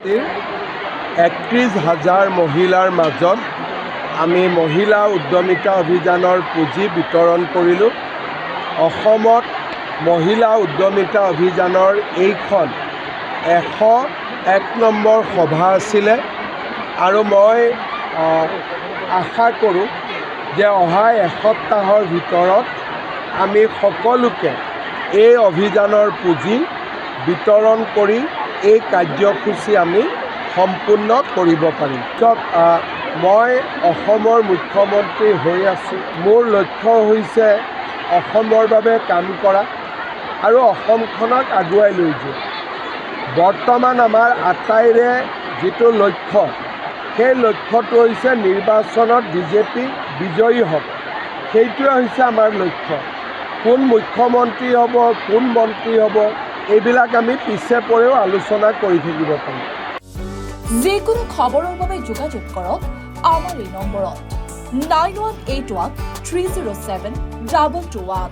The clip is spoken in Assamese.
গুৱাহাটীৰ ৩১,০০০ মহিলাৰ মাজত আমি মহিলা উদ্যমিতা অভিযানৰ পুঁজি বিতৰণ কৰিলোঁ। অসমত মহিলা উদ্যমিতা অভিযানৰ এইখন ১০১ নম্বৰ সভা আছিলে আৰু মই আশা কৰোঁ যে অহা এসপ্তাহৰ ভিতৰত আমি সকলোকে এই অভিযানৰ পুঁজি বিতৰণ কৰি এই কাৰ্যসূচী আমি সম্পূৰ্ণ কৰিব পাৰিম। মই অসমৰ মুখ্যমন্ত্ৰী হৈ আছোঁ। মোৰ লক্ষ্য হৈছে অসমৰ বাবে কাম কৰা আৰু অসমখনক আগুৱাই লৈ যোৱা। বৰ্তমান আমাৰ আটাইৰে যিটো লক্ষ্য, সেই লক্ষ্যটো হৈছে নিৰ্বাচনত বিজেপি বিজয়ী হ'ব। সেইটোৱে হৈছে আমাৰ লক্ষ্য। কোন মুখ্যমন্ত্ৰী হ'ব, কোন মন্ত্ৰী হ'ব, এইবিলাক আমি পিছে পৰেও আলোচনা কৰি থাকিব পাৰিম। যিকোনো খবৰৰ বাবে যোগাযোগ কৰক আমাৰ এই নম্বৰত 9181 307 2221।